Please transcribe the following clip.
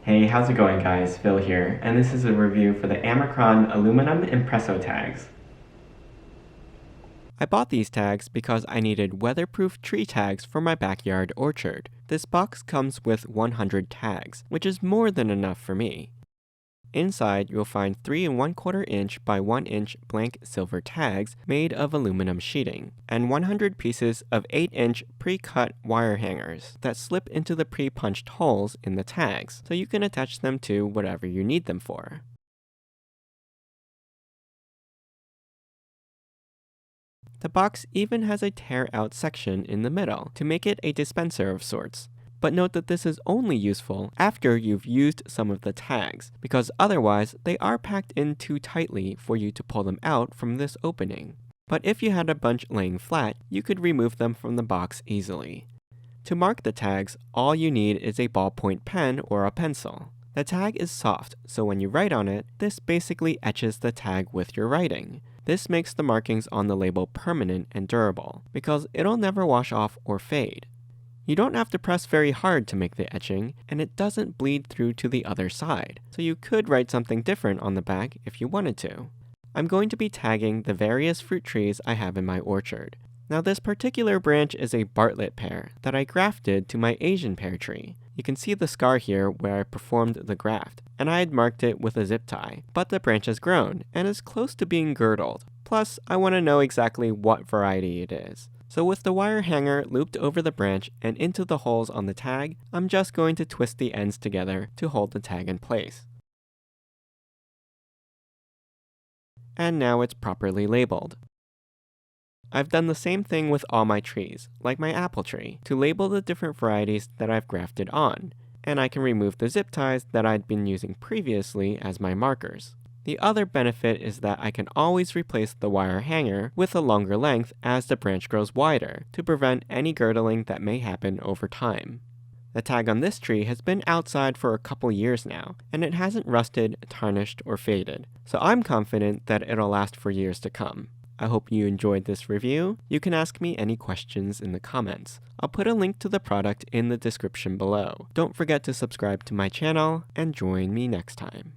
Hey, how's it going guys? Phil here, and this is a review for the Amicron aluminum impresso tags. I bought these tags because I needed weatherproof tree tags for my backyard orchard. This box comes with 100 tags, which is more than enough for me. Inside, you'll find 3 1/4 inch by 1 inch blank silver tags made of aluminum sheeting, and 100 pieces of 8-inch pre-cut wire hangers that slip into the pre-punched holes in the tags, so you can attach them to whatever you need them for. The box even has a tear-out section in the middle to make it a dispenser of sorts. But note that this is only useful after you've used some of the tags, because otherwise they are packed in too tightly for you to pull them out from this opening. But if you had a bunch laying flat, you could remove them from the box easily. To mark the tags, all you need is a ballpoint pen or a pencil. The tag is soft, so when you write on it, this basically etches the tag with your writing. This makes the markings on the label permanent and durable, because it'll never wash off or fade. You don't have to press very hard to make the etching, and it doesn't bleed through to the other side, so you could write something different on the back if you wanted to. I'm going to be tagging the various fruit trees I have in my orchard. Now this particular branch is a Bartlett pear that I grafted to my Asian pear tree. You can see the scar here where I performed the graft, and I had marked it with a zip tie, but the branch has grown and is close to being girdled. Plus, I want to know exactly what variety it is. So with the wire hanger looped over the branch and into the holes on the tag, I'm just going to twist the ends together to hold the tag in place. And now it's properly labeled. I've done the same thing with all my trees, like my apple tree, to label the different varieties that I've grafted on, and I can remove the zip ties that I'd been using previously as my markers. The other benefit is that I can always replace the wire hanger with a longer length as the branch grows wider to prevent any girdling that may happen over time. The tag on this tree has been outside for a couple years now, and it hasn't rusted, tarnished, or faded, so I'm confident that it'll last for years to come. I hope you enjoyed this review. You can ask me any questions in the comments. I'll put a link to the product in the description below. Don't forget to subscribe to my channel and join me next time.